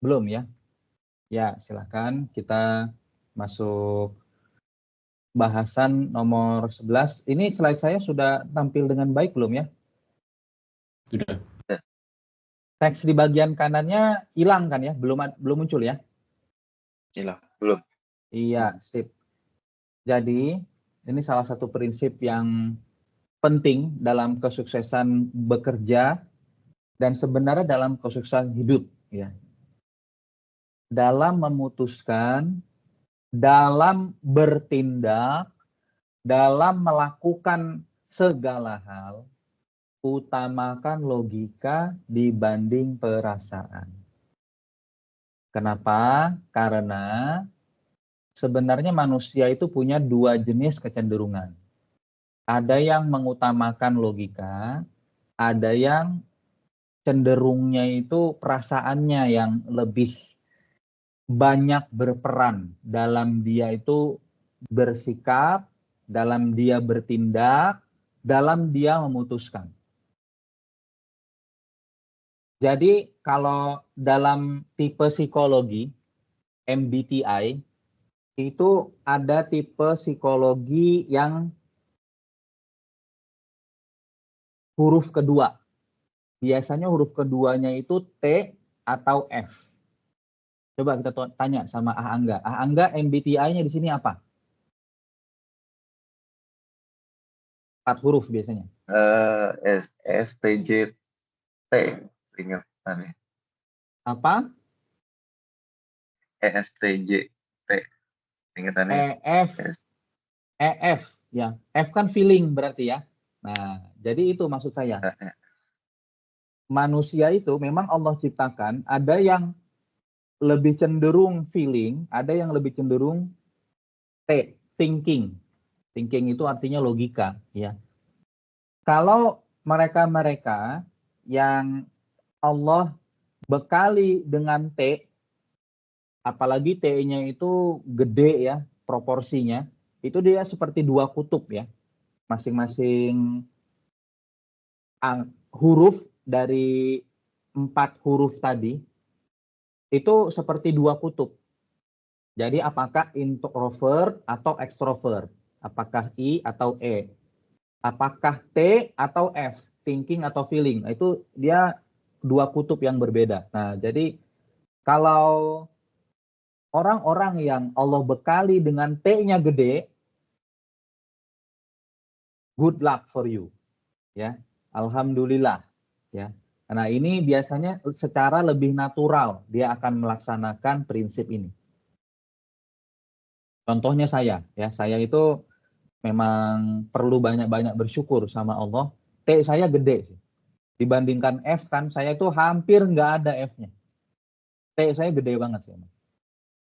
Belum ya? Ya, silakan kita masuk bahasan nomor 11. Ini slide saya sudah tampil dengan baik belum ya? Sudah. Teks di bagian kanannya hilang kan ya? Belum muncul ya? Hilang. Belum. Iya, sip. Jadi, ini salah satu prinsip yang penting dalam kesuksesan bekerja dan sebenarnya dalam kesuksesan hidup ya. Dalam memutuskan, dalam bertindak, dalam melakukan segala hal, utamakan logika dibanding perasaan. Kenapa? Karena sebenarnya manusia itu punya dua jenis kecenderungan. Ada yang mengutamakan logika, ada yang cenderungnya itu perasaannya yang lebih banyak berperan dalam dia itu bersikap, dalam dia bertindak, dalam dia memutuskan. Jadi kalau dalam tipe psikologi MBTI itu ada tipe psikologi yang huruf kedua. Biasanya huruf keduanya itu T atau F. Coba kita tanya sama Ah Angga. Ah Angga, MBTI-nya di sini apa? 4 huruf biasanya. STJT ingatannya. Apa? ESTJT ingatannya. EF ya. F kan feeling berarti ya. Nah, jadi itu maksud saya. Manusia itu memang Allah ciptakan ada yang lebih cenderung feeling, ada yang lebih cenderung T, thinking. Thinking itu artinya logika, ya. Kalau mereka-mereka yang Allah bekali dengan T, apalagi T-nya itu gede ya, proporsinya, itu dia seperti dua kutub ya. Masing-masing huruf dari 4 huruf tadi, itu seperti dua kutub. Jadi apakah introvert atau extrovert? Apakah I atau E? Apakah T atau F? Thinking atau feeling? Itu dia dua kutub yang berbeda. Nah, jadi kalau orang-orang yang Allah bekali dengan T-nya gede, good luck for you. Ya, alhamdulillah. Ya. Nah, ini biasanya secara lebih natural dia akan melaksanakan prinsip ini. Contohnya saya, ya, saya itu memang perlu banyak-banyak bersyukur sama Allah. T saya gede sih. Dibandingkan F kan, saya itu hampir nggak ada F-nya. T saya gede banget sih.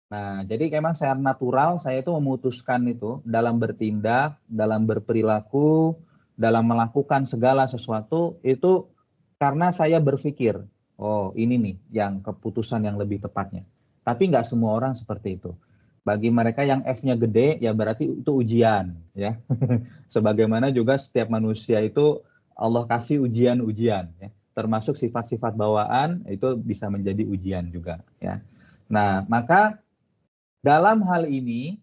Nah, jadi memang secara natural saya itu memutuskan itu dalam bertindak, dalam berperilaku, dalam melakukan segala sesuatu itu karena saya berpikir, oh ini nih yang keputusan yang lebih tepatnya. Tapi nggak semua orang seperti itu. Bagi mereka yang F-nya gede, ya berarti itu ujian, ya. Sebagaimana juga setiap manusia itu Allah kasih ujian-ujian, ya. Termasuk sifat-sifat bawaan itu bisa menjadi ujian juga, ya. Nah, maka dalam hal ini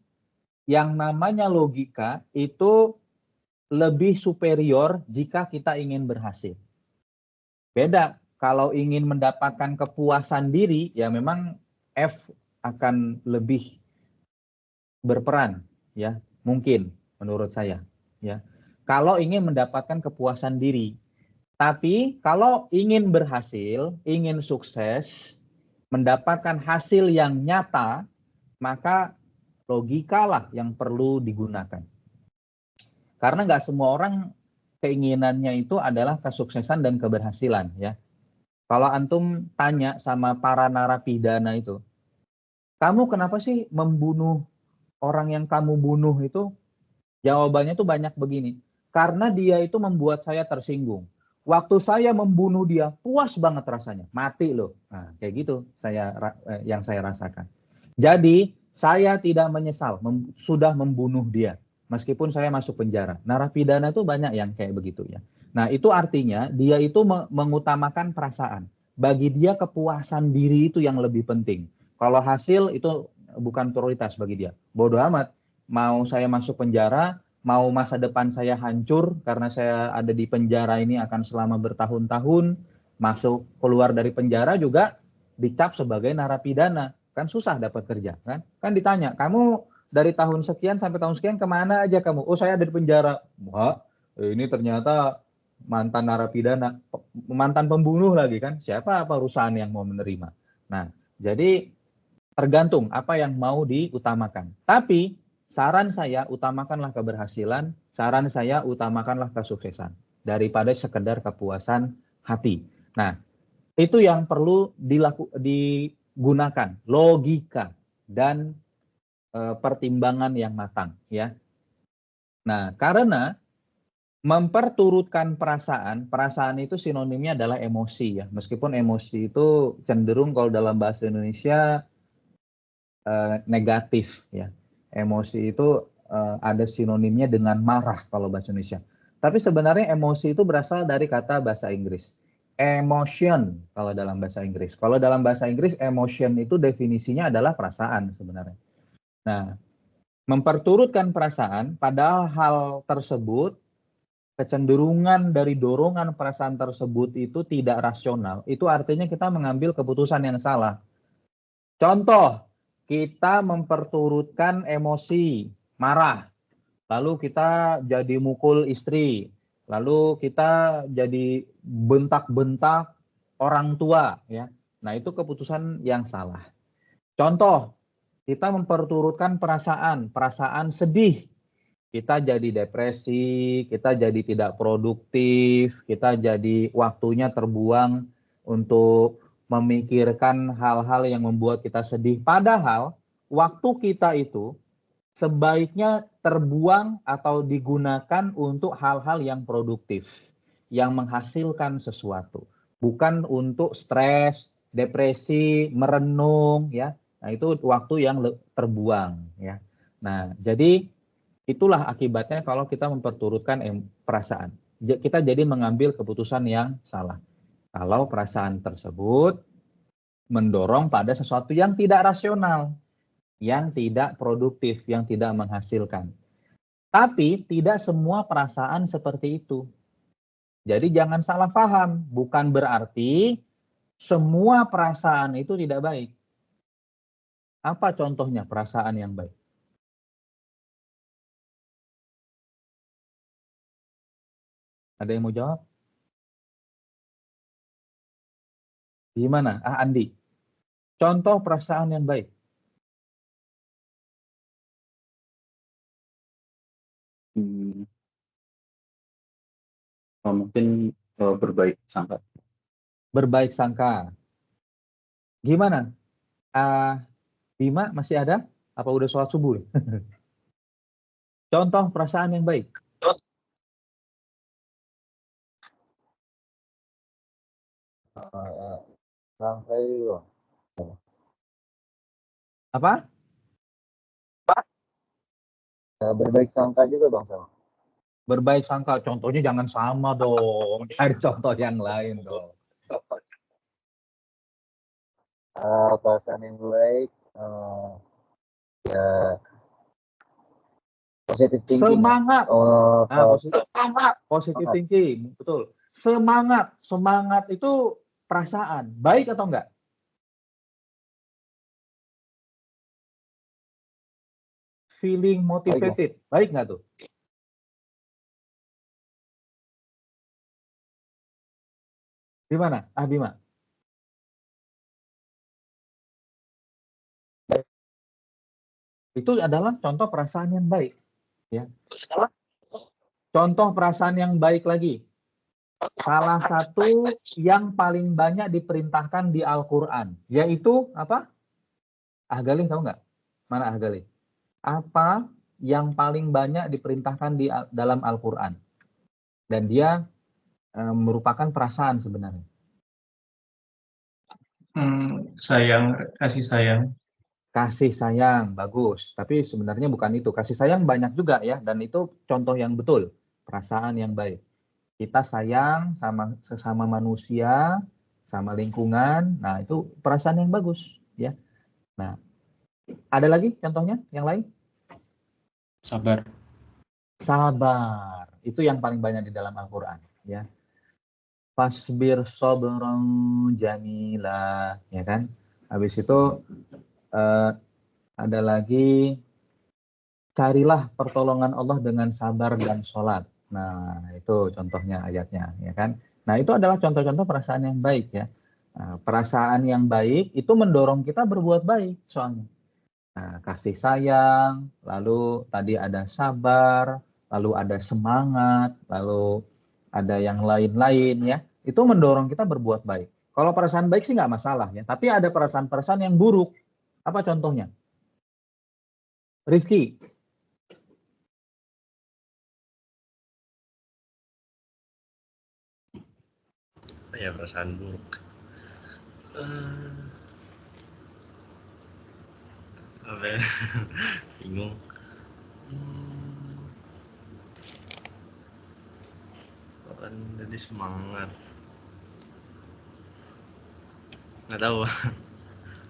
yang namanya logika itu lebih superior jika kita ingin berhasil. Beda kalau ingin mendapatkan kepuasan diri, ya memang F akan lebih berperan, ya mungkin menurut saya, ya. Kalau ingin mendapatkan kepuasan diri, tapi kalau ingin berhasil, ingin sukses, mendapatkan hasil yang nyata, maka logikalah yang perlu digunakan. Karena nggak semua orang keinginannya itu adalah kesuksesan dan keberhasilan, ya. Kalau antum tanya sama para narapidana itu, kamu kenapa sih membunuh orang yang kamu bunuh itu? Jawabannya tuh banyak begini. Karena dia itu membuat saya tersinggung. Waktu saya membunuh dia, puas banget rasanya. Mati loh. Nah, kayak gitu yang saya rasakan. Jadi, saya tidak menyesal sudah membunuh dia. Meskipun saya masuk penjara. Narapidana itu banyak yang kayak begitu ya. Nah, itu artinya dia itu mengutamakan perasaan. bagi dia kepuasan diri itu yang lebih penting. Kalau hasil itu bukan prioritas bagi dia. Bodoh amat. Mau saya masuk penjara, mau masa depan saya hancur karena saya ada di penjara ini akan selama bertahun-tahun, masuk keluar dari penjara juga dicap sebagai narapidana. Kan susah dapat kerja, kan? Kan ditanya, kamu dari tahun sekian sampai tahun sekian kemana aja kamu? Oh, saya ada di penjara. Wah, ini ternyata mantan narapidana, mantan pembunuh lagi kan? Siapa perusahaan yang mau menerima? Nah, jadi tergantung apa yang mau diutamakan. Tapi saran saya utamakanlah keberhasilan, saran saya utamakanlah kesuksesan daripada sekedar kepuasan hati. Nah, itu yang perlu digunakan logika dan pertimbangan yang matang ya. Nah, karena memperturutkan perasaan itu sinonimnya adalah emosi ya. Meskipun emosi itu cenderung kalau dalam bahasa Indonesia negatif ya. Emosi itu ada sinonimnya dengan marah kalau bahasa Indonesia. Tapi sebenarnya emosi itu berasal dari kata bahasa Inggris. Emotion kalau dalam bahasa Inggris. Kalau dalam bahasa Inggris emotion itu definisinya adalah perasaan sebenarnya. Nah, memperturutkan perasaan padahal hal tersebut kecenderungan dari dorongan perasaan tersebut itu tidak rasional. Itu artinya kita mengambil keputusan yang salah. Contoh, kita memperturutkan emosi, marah, lalu kita jadi mukul istri, lalu kita jadi bentak-bentak orang tua, ya. Nah, itu keputusan yang salah. Contoh, kita memperturutkan perasaan sedih, kita jadi depresi, kita jadi tidak produktif, kita jadi waktunya terbuang untuk memikirkan hal-hal yang membuat kita sedih. Padahal waktu kita itu sebaiknya terbuang atau digunakan untuk hal-hal yang produktif, yang menghasilkan sesuatu. Bukan untuk stres, depresi, merenung, ya. Nah, itu waktu yang terbuang, ya. Nah, jadi itulah akibatnya kalau kita memperturutkan perasaan. Kita jadi mengambil keputusan yang salah. Kalau perasaan tersebut mendorong pada sesuatu yang tidak rasional, yang tidak produktif, yang tidak menghasilkan. Tapi tidak semua perasaan seperti itu. Jadi jangan salah paham, bukan berarti semua perasaan itu tidak baik. Apa contohnya perasaan yang baik? Ada yang mau jawab? Gimana? Andi. Contoh perasaan yang baik. Mungkin berbaik sangka. Berbaik sangka. Gimana? Bima masih ada? Apa udah sholat subuh? Contoh perasaan yang baik. Sampai Apa? berbaik sangka juga Bang sama. Berbaik sangka. Contohnya jangan sama dong. Cari contoh yang lain dong. Perasaan yang baik ya positive thinking. Semangat. Semangat. Positive thinking, betul. Semangat itu perasaan. Baik atau enggak? Feeling motivated. Baik enggak tuh? Gimana? Bima. Itu adalah contoh perasaan yang baik. Ya. Contoh perasaan yang baik lagi. Salah satu yang paling banyak diperintahkan di Al-Quran. Yaitu apa? Galih tahu nggak? Mana Galih? Apa yang paling banyak diperintahkan di dalam Al-Quran? Dan dia merupakan perasaan sebenarnya. Kasih sayang. Kasih sayang, bagus. Tapi sebenarnya bukan itu. Kasih sayang banyak juga ya. Dan itu contoh yang betul. Perasaan yang baik. Kita sayang sama sesama manusia, sama lingkungan. Nah, itu perasaan yang bagus, ya. Nah, ada lagi contohnya yang lain? Sabar. Sabar. Itu yang paling banyak di dalam Al-Qur'an, ya. Fasbir sabran jamila, ya kan? Habis itu ada lagi, carilah pertolongan Allah dengan sabar dan sholat. Nah, itu contohnya ayatnya, ya kan? Nah, itu adalah contoh-contoh perasaan yang baik, ya. Nah, perasaan yang baik itu mendorong kita berbuat baik soalnya. Nah, kasih sayang, lalu tadi ada sabar, lalu ada semangat, lalu ada yang lain-lain, ya. Itu mendorong kita berbuat baik. Kalau perasaan baik sih nggak masalah, ya. Tapi ada perasaan-perasaan yang buruk. Apa contohnya? Rifki. Ya, perasaan buruk. Apa ya? Bingung. Bahkan jadi semangat. Nggak tahu.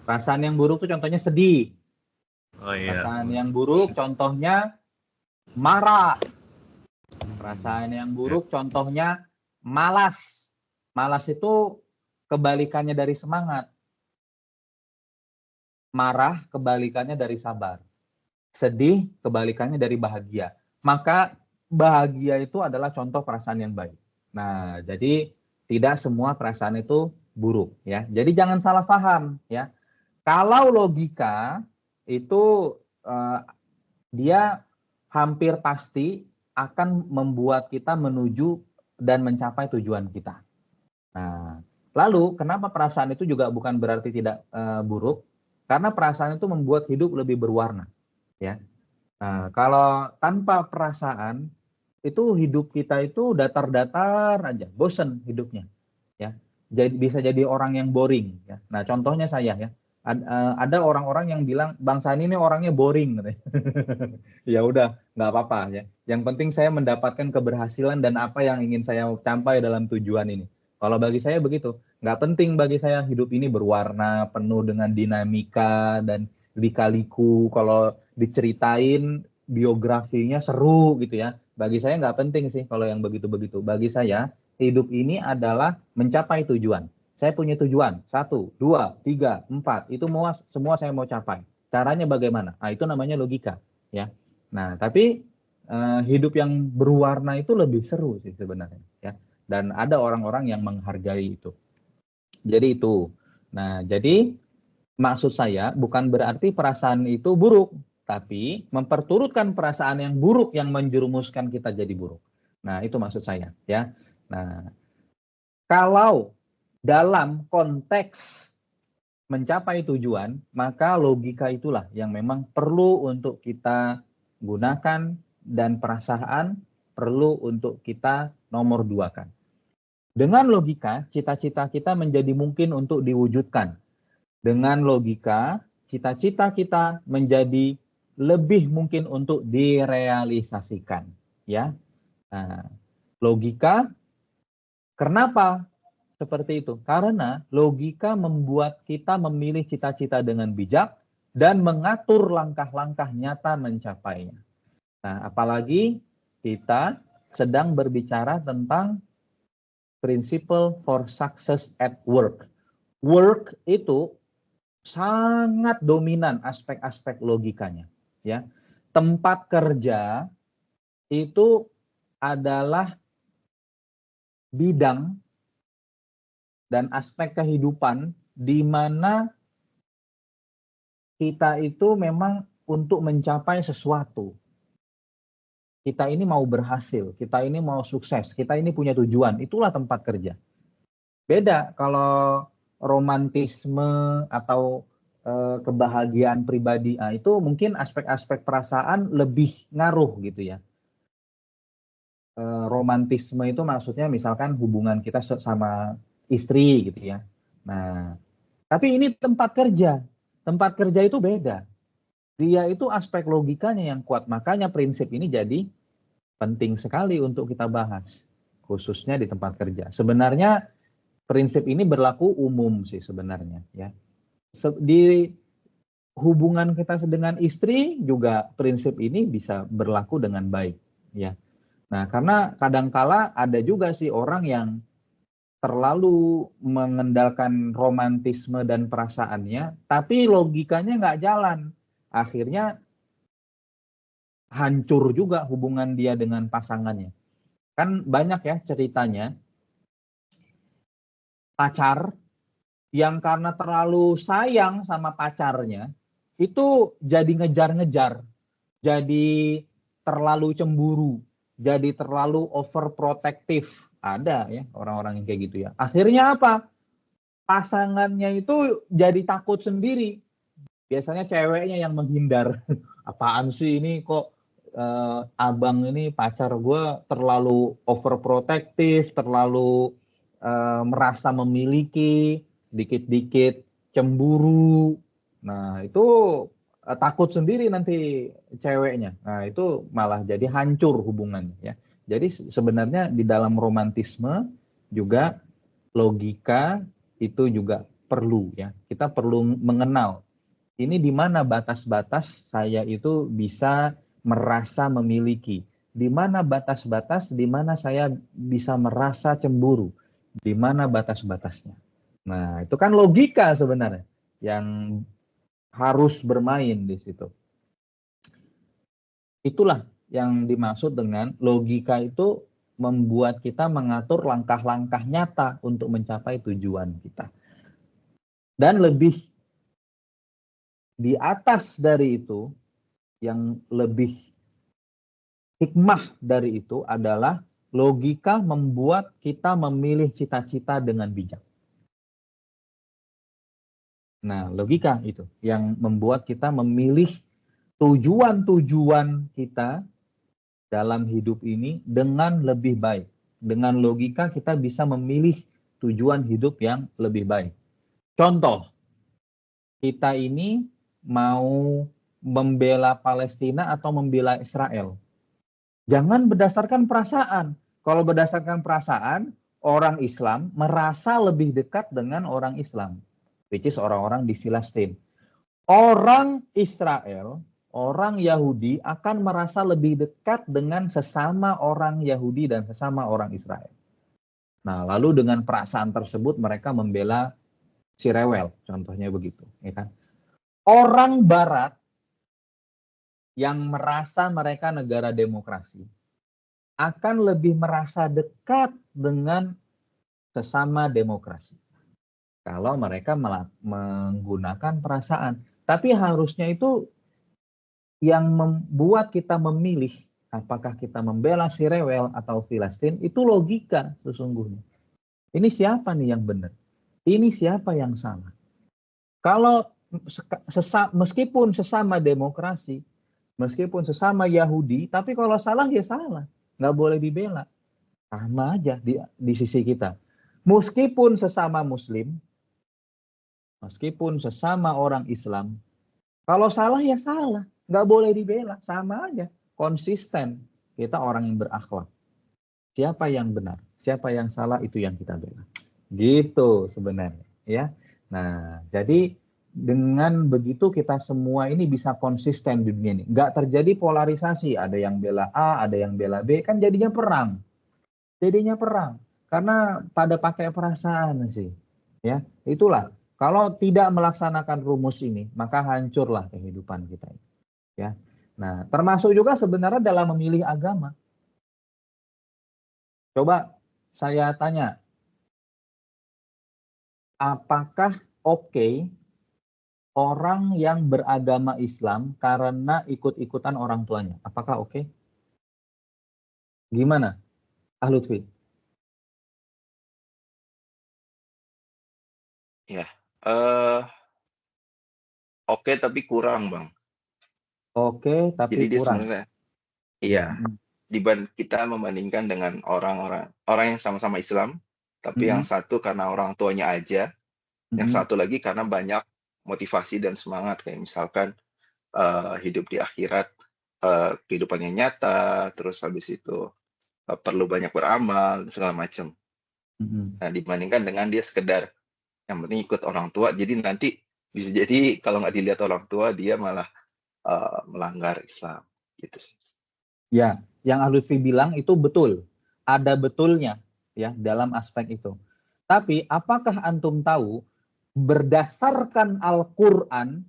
Perasaan yang buruk itu contohnya sedih. Oh iya. Perasaan yang buruk contohnya marah. Perasaan yang buruk contohnya malas. Malas itu kebalikannya dari semangat. Marah kebalikannya dari sabar. Sedih kebalikannya dari bahagia. Maka bahagia itu adalah contoh perasaan yang baik. Nah, jadi tidak semua perasaan itu buruk, ya. Jadi jangan salah paham, ya. Kalau logika itu dia hampir pasti akan membuat kita menuju dan mencapai tujuan kita. Nah, lalu kenapa perasaan itu juga bukan berarti tidak buruk? Karena perasaan itu membuat hidup lebih berwarna, ya. Nah, kalau tanpa perasaan itu hidup kita itu datar-datar aja, bosen hidupnya, ya. Jadi bisa jadi orang yang boring, ya. Nah, contohnya saya, ya. Ada orang-orang yang bilang Bang Sani ini orangnya boring, katanya. Ya udah, nggak apa-apa, ya. Yang penting saya mendapatkan keberhasilan dan apa yang ingin saya capai dalam tujuan ini. Kalau bagi saya begitu, nggak penting bagi saya hidup ini berwarna, penuh dengan dinamika dan lika-liku. Kalau diceritain biografinya seru gitu, ya. Bagi saya nggak penting sih kalau yang begitu-begitu. Bagi saya hidup ini adalah mencapai tujuan. Saya punya tujuan, 1, 2, 3, 4, itu semua saya mau capai. Caranya bagaimana? Nah, itu namanya logika, ya. Nah, tapi hidup yang berwarna itu lebih seru sih sebenarnya, ya. Dan ada orang-orang yang menghargai itu. Jadi itu. Nah, jadi maksud saya bukan berarti perasaan itu buruk, tapi memperturutkan perasaan yang buruk yang menjerumuskan kita jadi buruk. Nah, itu maksud saya, ya. Nah, kalau dalam konteks mencapai tujuan, maka logika itulah yang memang perlu untuk kita gunakan dan perasaan perlu untuk kita nomor duakan. Dengan logika, cita-cita kita menjadi mungkin untuk diwujudkan. Dengan logika, cita-cita kita menjadi lebih mungkin untuk direalisasikan, ya. Nah, logika, kenapa seperti itu? Karena logika membuat kita memilih cita-cita dengan bijak dan mengatur langkah-langkah nyata mencapainya. Nah, apalagi kita sedang berbicara tentang principle for success at work. Work itu sangat dominan aspek-aspek logikanya, ya. Tempat kerja itu adalah bidang dan aspek kehidupan di mana kita itu memang untuk mencapai sesuatu. Kita ini mau berhasil, kita ini mau sukses, kita ini punya tujuan, itulah tempat kerja. Beda kalau romantisme atau kebahagiaan pribadi, itu mungkin aspek-aspek perasaan lebih ngaruh gitu, ya. Romantisme itu maksudnya misalkan hubungan kita sama istri gitu, ya. Nah, tapi ini tempat kerja. Tempat kerja itu beda. Dia itu aspek logikanya yang kuat. Makanya prinsip ini jadi penting sekali untuk kita bahas. Khususnya di tempat kerja. Sebenarnya prinsip ini berlaku umum sih sebenarnya ya. Di hubungan kita dengan istri juga prinsip ini bisa berlaku dengan baik ya. Nah, karena kadangkala ada juga sih orang yang terlalu mengendalikan romantisme dan perasaannya, tapi logikanya nggak jalan. Akhirnya hancur juga hubungan dia dengan pasangannya. Kan banyak ya ceritanya, pacar yang karena terlalu sayang sama pacarnya, itu jadi ngejar-ngejar, jadi terlalu cemburu, jadi terlalu overprotective. Ada ya orang-orang yang kayak gitu ya. Akhirnya apa? Pasangannya itu jadi takut sendiri. Biasanya ceweknya yang menghindar. Apaan sih ini kok abang ini pacar gue terlalu overprotective, terlalu merasa memiliki, dikit-dikit cemburu. Nah itu takut sendiri nanti ceweknya. Nah itu malah jadi hancur hubungannya ya. Jadi sebenarnya di dalam romantisme juga logika itu juga perlu ya. Kita perlu mengenal ini di mana batas-batas saya itu bisa merasa memiliki. Di mana batas-batas di mana saya bisa merasa cemburu. Di mana batas-batasnya. Nah, itu kan logika sebenarnya yang harus bermain di situ. Itulah yang dimaksud dengan logika itu membuat kita mengatur langkah-langkah nyata untuk mencapai tujuan kita. Dan lebih di atas dari itu, yang lebih hikmah dari itu adalah logika membuat kita memilih cita-cita dengan bijak. Nah, logika itu yang membuat kita memilih tujuan-tujuan kita dalam hidup ini dengan lebih baik. Dengan logika kita bisa memilih tujuan hidup yang lebih baik. Contoh, kita ini mau membela Palestina atau membela Israel. Jangan berdasarkan perasaan. Kalau berdasarkan perasaan, orang Islam merasa lebih dekat dengan orang Islam, which is orang-orang di Filistin. Orang Israel, orang Yahudi akan merasa lebih dekat dengan sesama orang Yahudi dan sesama orang Israel. Nah, lalu dengan perasaan tersebut mereka membela si rewel, contohnya begitu, ya kan? Orang Barat yang merasa mereka negara demokrasi akan lebih merasa dekat dengan sesama demokrasi kalau mereka menggunakan perasaan. Tapi harusnya itu yang membuat kita memilih apakah kita membela si rewel atau Filistin itu logika sesungguhnya. Ini siapa nih yang benar? Ini siapa yang salah? Kalau meskipun sesama demokrasi, meskipun sesama Yahudi, tapi kalau salah ya salah, nggak boleh dibela. Sama aja di sisi kita. Meskipun sesama Muslim, meskipun sesama orang Islam, kalau salah ya salah, nggak boleh dibela, sama aja, konsisten. Kita orang yang berakhlak. Siapa yang benar, siapa yang salah itu yang kita bela. Gitu sebenarnya, ya. Nah, jadi dengan begitu kita semua ini bisa konsisten di dunia ini. Nggak terjadi polarisasi, ada yang bela A, ada yang bela B, kan jadinya perang. Jadinya perang. Karena pada pakai perasaan sih. Ya, itulah. Kalau tidak melaksanakan rumus ini, maka hancurlah kehidupan kita. Ya. Nah, termasuk juga sebenarnya dalam memilih agama. Coba saya tanya, apakah oke orang yang beragama Islam karena ikut-ikutan orang tuanya? Apakah oke? Gimana, Ah Lutfi? Ya, oke tapi kurang, Bang. Oke, tapi Jadi dia kurang. sebenarnya, iya, kita membandingkan dengan orang yang sama-sama Islam, tapi yang satu karena orang tuanya aja, yang satu lagi karena banyak motivasi dan semangat, kayak misalkan hidup di akhirat, kehidupannya nyata, terus habis itu perlu banyak beramal, segala macam. Nah, dibandingkan dengan dia sekedar yang penting ikut orang tua, jadi nanti bisa jadi kalau nggak dilihat orang tua dia malah melanggar Islam gitu sih. Ya, yang Lutfi bilang itu betul. Ada betulnya ya dalam aspek itu. Tapi apakah antum tahu berdasarkan Al-Qur'an,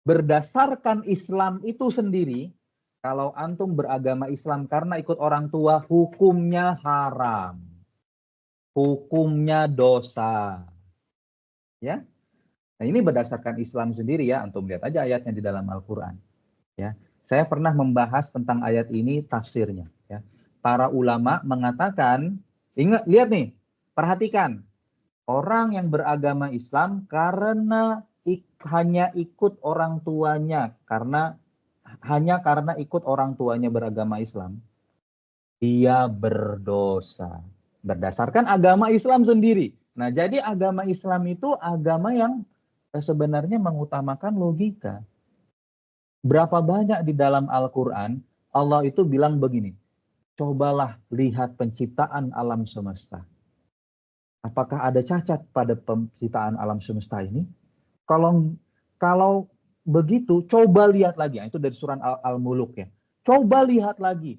berdasarkan Islam itu sendiri, kalau antum beragama Islam karena ikut orang tua, hukumnya haram. Hukumnya dosa. Ya. Nah, ini berdasarkan Islam sendiri ya, antum lihat aja ayatnya di dalam Al-Qur'an. Ya. Saya pernah membahas tentang ayat ini tafsirnya ya. Para ulama mengatakan, ingat lihat nih, perhatikan. Orang yang beragama Islam karena hanya ikut orang tuanya, hanya karena ikut orang tuanya beragama Islam, dia berdosa. Berdasarkan agama Islam sendiri. Nah, jadi agama Islam itu agama yang sebenarnya mengutamakan logika. Berapa banyak di dalam Al-Quran, Allah itu bilang begini, cobalah lihat penciptaan alam semesta. Apakah ada cacat pada penciptaan alam semesta ini? Kalau begitu, coba lihat lagi. Itu dari surah Al-Muluk ya. Coba lihat lagi.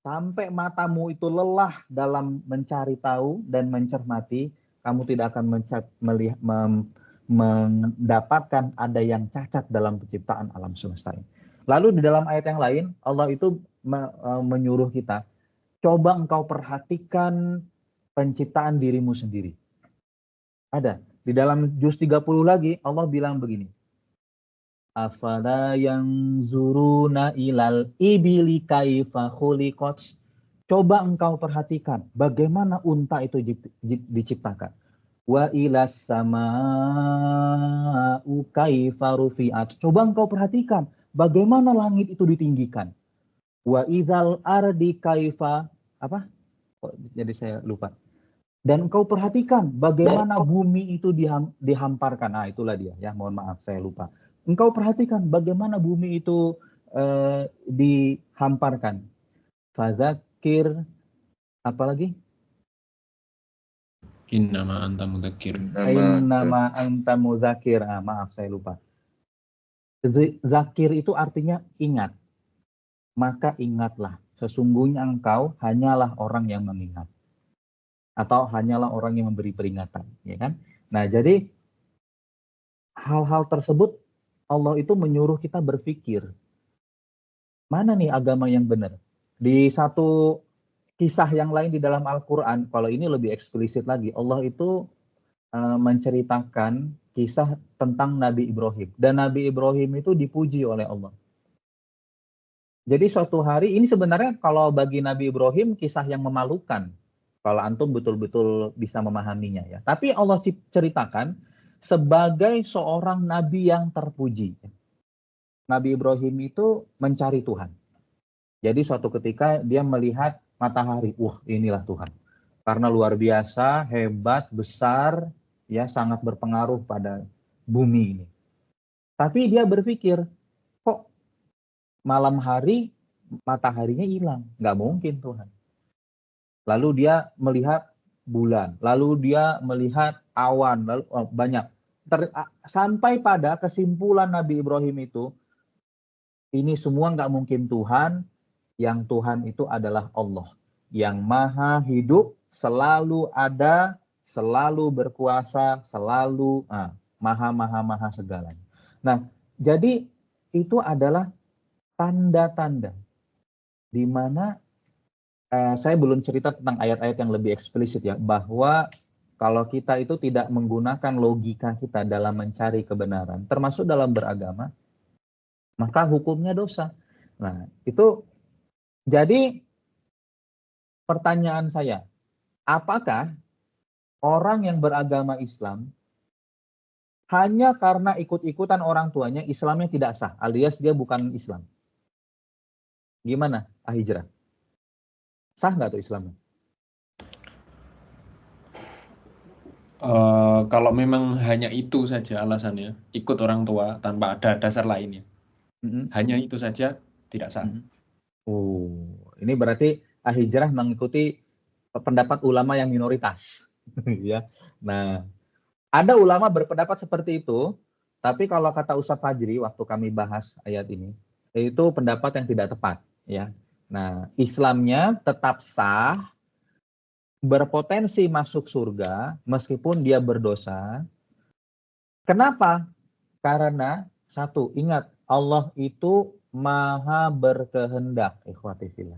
Sampai matamu itu lelah dalam mencari tahu dan mencermati, kamu tidak akan mendapatkan ada yang cacat dalam penciptaan alam semesta ini. Lalu di dalam ayat yang lain, Allah itu menyuruh kita, coba engkau perhatikan penciptaan dirimu sendiri. Ada. Di dalam juz 30 lagi, Allah bilang begini, afala yanzuruna ilal ibili kaifa khuliqat. Coba engkau perhatikan bagaimana unta itu diciptakan. Wa ilas sama'u kaifa rufi'at. Coba engkau perhatikan bagaimana langit itu ditinggikan. Wa idzal ardi kaifa apa? Jadi saya lupa. Dan engkau perhatikan bagaimana bumi itu dihamparkan. Nah, itulah dia ya, mohon maaf saya lupa. Engkau perhatikan bagaimana bumi itu dihamparkan. Fadzakir, apalagi? Innama anta mudzakir. Innama anta mudzakir. Maaf saya lupa. Zakir itu artinya ingat. Maka ingatlah, sesungguhnya engkau hanyalah orang yang mengingat. Atau hanyalah orang yang memberi peringatan, ya kan? Nah, jadi hal-hal tersebut Allah itu menyuruh kita berpikir, mana nih agama yang benar? Di satu kisah yang lain di dalam Al-Quran, kalau ini lebih eksplisit lagi, Allah itu menceritakan kisah tentang Nabi Ibrahim. Dan Nabi Ibrahim itu dipuji oleh Allah. Jadi suatu hari, ini sebenarnya kalau bagi Nabi Ibrahim kisah yang memalukan. Kalau antum betul-betul bisa memahaminya ya. Tapi Allah ceritakan sebagai seorang nabi yang terpuji. Nabi Ibrahim itu mencari Tuhan. Jadi suatu ketika dia melihat matahari, inilah Tuhan. Karena luar biasa, hebat, besar, ya sangat berpengaruh pada bumi ini. Tapi dia berpikir, kok malam hari mataharinya hilang? Nggak mungkin Tuhan. Lalu dia melihat bulan, lalu dia melihat awan, lalu banyak. Sampai pada kesimpulan Nabi Ibrahim itu, ini semua nggak mungkin Tuhan, yang Tuhan itu adalah Allah. Yang maha hidup, selalu ada, selalu berkuasa, selalu maha segalanya. Nah, jadi itu adalah tanda-tanda di mana saya belum cerita tentang ayat-ayat yang lebih eksplisit ya, bahwa kalau kita itu tidak menggunakan logika kita dalam mencari kebenaran, termasuk dalam beragama, maka hukumnya dosa. Nah, itu jadi pertanyaan saya, apakah orang yang beragama Islam hanya karena ikut-ikutan orang tuanya Islamnya tidak sah, alias dia bukan Islam? Gimana, Hijrah? Sah nggak tuh Islamnya? Kalau memang hanya itu saja alasannya, ikut orang tua tanpa ada dasar lainnya, hanya itu saja tidak sah. Ini berarti Hijrah mengikuti pendapat ulama yang minoritas. Ya. Nah, ada ulama berpendapat seperti itu, tapi kalau kata Ustadz Fajri waktu kami bahas ayat ini, itu pendapat yang tidak tepat, ya. Nah, Islamnya tetap sah, berpotensi masuk surga meskipun dia berdosa. Kenapa? Karena satu, ingat Allah itu maha berkehendak, ikhwati fillah.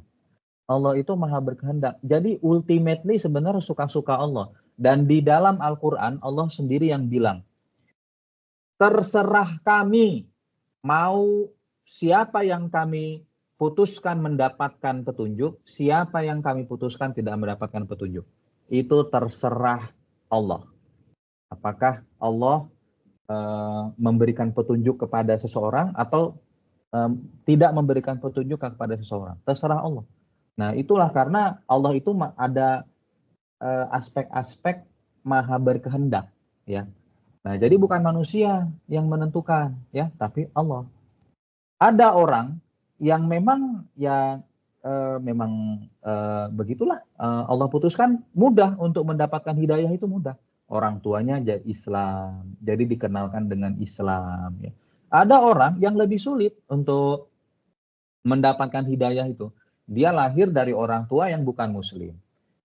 Allah itu maha berkehendak. Jadi ultimately sebenarnya suka-suka Allah. Dan di dalam Al-Quran Allah sendiri yang bilang, terserah kami mau siapa yang kami putuskan mendapatkan petunjuk, siapa yang kami putuskan tidak mendapatkan petunjuk. Itu terserah Allah. Apakah Allah memberikan petunjuk kepada seseorang atau tidak memberikan petunjuk kepada seseorang. Terserah Allah. Nah, itulah karena Allah itu ada aspek-aspek maha berkehendak, ya. Nah, jadi bukan manusia yang menentukan, ya, tapi Allah. Ada orang yang memang ya begitulah Allah putuskan mudah untuk mendapatkan hidayah itu mudah. Orang tuanya jadi Islam, jadi dikenalkan dengan Islam, ya. Ada orang yang lebih sulit untuk mendapatkan hidayah itu. Dia lahir dari orang tua yang bukan muslim.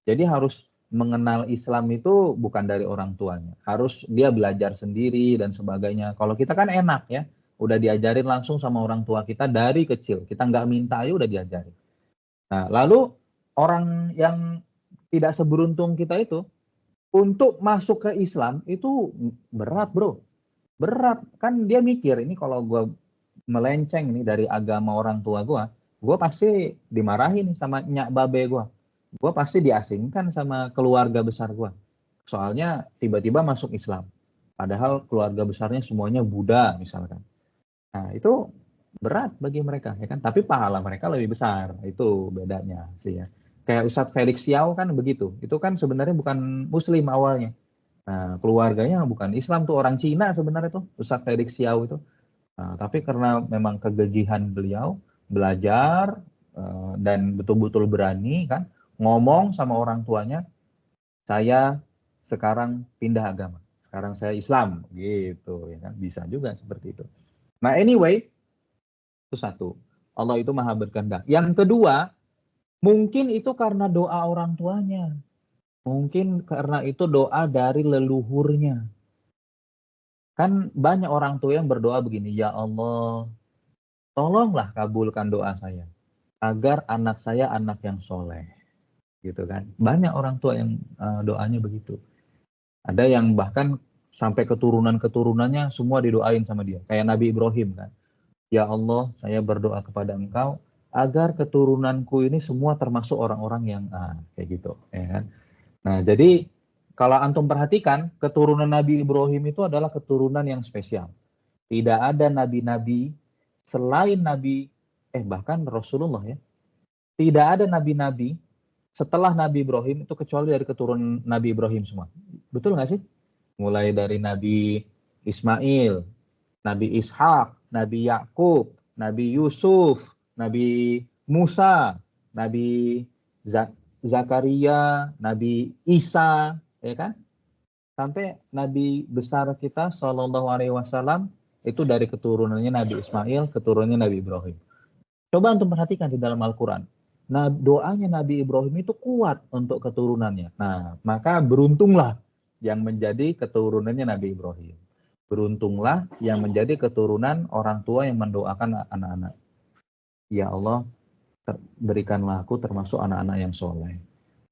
Jadi harus mengenal Islam itu bukan dari orang tuanya. Harus dia belajar sendiri dan sebagainya. Kalau kita kan enak ya, udah diajarin langsung sama orang tua kita dari kecil. Kita nggak minta aja udah diajarin. Nah, lalu orang yang tidak seberuntung kita itu, untuk masuk ke Islam itu berat, bro. Berat. Kan dia mikir, ini kalau gue melenceng nih dari agama orang tua gue pasti dimarahin sama nyak babe gue. Gue pasti diasingkan sama keluarga besar gue. Soalnya tiba-tiba masuk Islam. Padahal keluarga besarnya semuanya Buddha misalkan. Nah, itu berat bagi mereka, ya kan? Tapi pahala mereka lebih besar. Itu bedanya sih ya. Kayak Ustadz Felix Xiao kan begitu. Itu kan sebenarnya bukan Muslim awalnya. Nah, keluarganya bukan Islam tuh, orang Cina sebenarnya tuh Ustadz Felix Xiao itu. Nah, tapi karena memang kegigihan beliau belajar dan betul-betul berani kan ngomong sama orang tuanya, saya sekarang pindah agama, sekarang saya Islam gitu, ya kan, bisa juga seperti itu. Nah, anyway, itu satu, Allah itu maha berkehendak. Yang kedua, mungkin itu karena doa orang tuanya, mungkin karena itu doa dari leluhurnya. Kan banyak orang tua yang berdoa begini, ya Allah, tolonglah kabulkan doa saya agar anak saya anak yang soleh, gitu kan. Banyak orang tua yang doanya begitu. Ada yang bahkan sampai keturunan-keturunannya semua didoain sama dia. Kayak Nabi Ibrahim kan. Ya Allah, saya berdoa kepada Engkau agar keturunanku ini semua termasuk orang-orang yang kayak gitu, ya kan. Nah, jadi kalau antum perhatikan, keturunan Nabi Ibrahim itu adalah keturunan yang spesial. Tidak ada nabi-nabi selain Nabi, bahkan Rasulullah ya. Tidak ada nabi-nabi setelah Nabi Ibrahim itu kecuali dari keturunan Nabi Ibrahim semua. Betul nggak sih? Mulai dari Nabi Ismail, Nabi Ishak, Nabi Yakub, Nabi Yusuf, Nabi Musa, Nabi Zakaria, Nabi Isa, ya kan? Sampai Nabi besar kita Shallallahu Alaihi Wasallam itu dari keturunannya Nabi Ismail, keturunannya Nabi Ibrahim. Coba untuk perhatikan di dalam Al-Quran. Nah, doanya Nabi Ibrahim itu kuat untuk keturunannya. Nah, maka beruntunglah yang menjadi keturunannya Nabi Ibrahim. Beruntunglah yang menjadi keturunan orang tua yang mendoakan anak-anak. Ya Allah, berikanlah aku termasuk anak-anak yang soleh.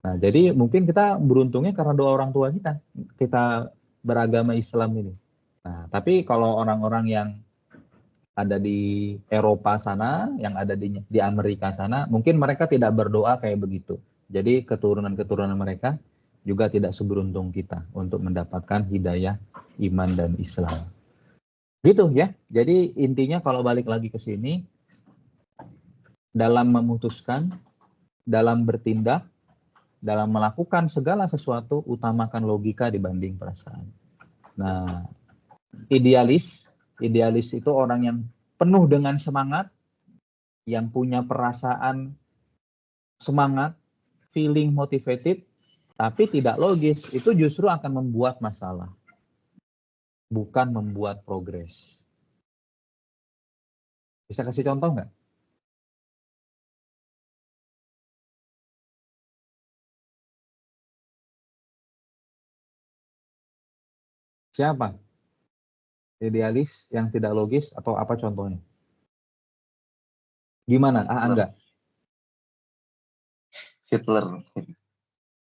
Nah, jadi mungkin kita beruntungnya karena doa orang tua kita. Kita beragama Islam ini. Nah, tapi kalau orang-orang yang ada di Eropa sana, yang ada di Amerika sana, mungkin mereka tidak berdoa kayak begitu. Jadi keturunan-keturunan mereka juga tidak seberuntung kita untuk mendapatkan hidayah iman dan Islam. Gitu ya. Jadi intinya kalau balik lagi ke sini, dalam memutuskan, dalam bertindak, dalam melakukan segala sesuatu, utamakan logika dibanding perasaan. Nah, idealis itu orang yang penuh dengan semangat, yang punya perasaan semangat, feeling motivated, tapi tidak logis, itu justru akan membuat masalah, bukan membuat progres. Bisa kasih contoh nggak? Siapa? Idealis yang tidak logis atau apa contohnya? Gimana? Enggak.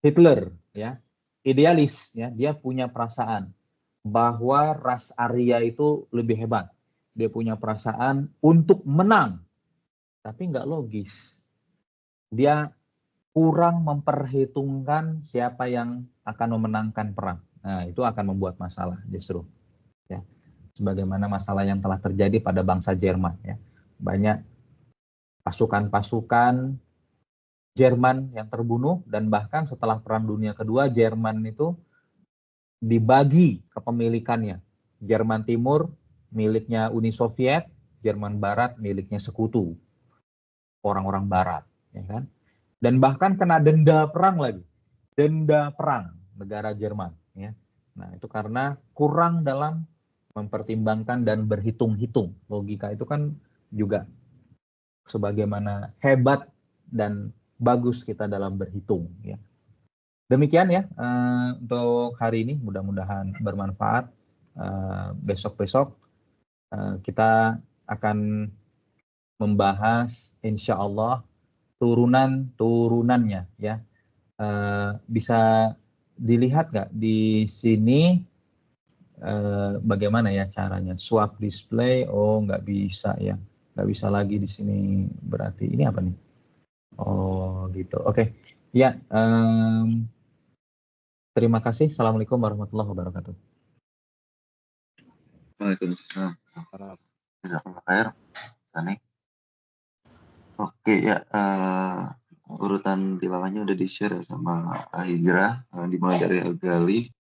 Hitler, ya. Idealis, ya. Dia punya perasaan bahwa ras Arya itu lebih hebat. Dia punya perasaan untuk menang, tapi nggak logis. Dia kurang memperhitungkan siapa yang akan memenangkan perang. Nah, itu akan membuat masalah justru. Ya. Sebagaimana masalah yang telah terjadi pada bangsa Jerman. Ya. Banyak pasukan-pasukan Jerman yang terbunuh, dan bahkan setelah Perang Dunia Kedua, Jerman itu dibagi kepemilikannya. Jerman Timur miliknya Uni Soviet, Jerman Barat miliknya sekutu orang-orang Barat, ya kan? Dan bahkan kena denda perang lagi, denda perang negara Jerman, ya. Nah, itu karena kurang dalam mempertimbangkan dan berhitung-hitung. Logika itu kan juga sebagaimana hebat dan bagus kita dalam berhitung, ya. Demikian ya untuk hari ini, mudah-mudahan bermanfaat. Besok-besok kita akan membahas insya Allah turunannya, ya. Bisa dilihat nggak di sini bagaimana ya caranya swap display? Oh, nggak bisa ya, nggak bisa lagi di sini. Berarti ini apa nih? Oh gitu. Oke. Ya. Terima kasih. Assalamualaikum warahmatullahi wabarakatuh. Waalaikumsalam. Jazakallah khair. Sani. Oke ya, urutan tilawahnya udah di-share ya sama Hijrah, dimulai dari Al-Ghali,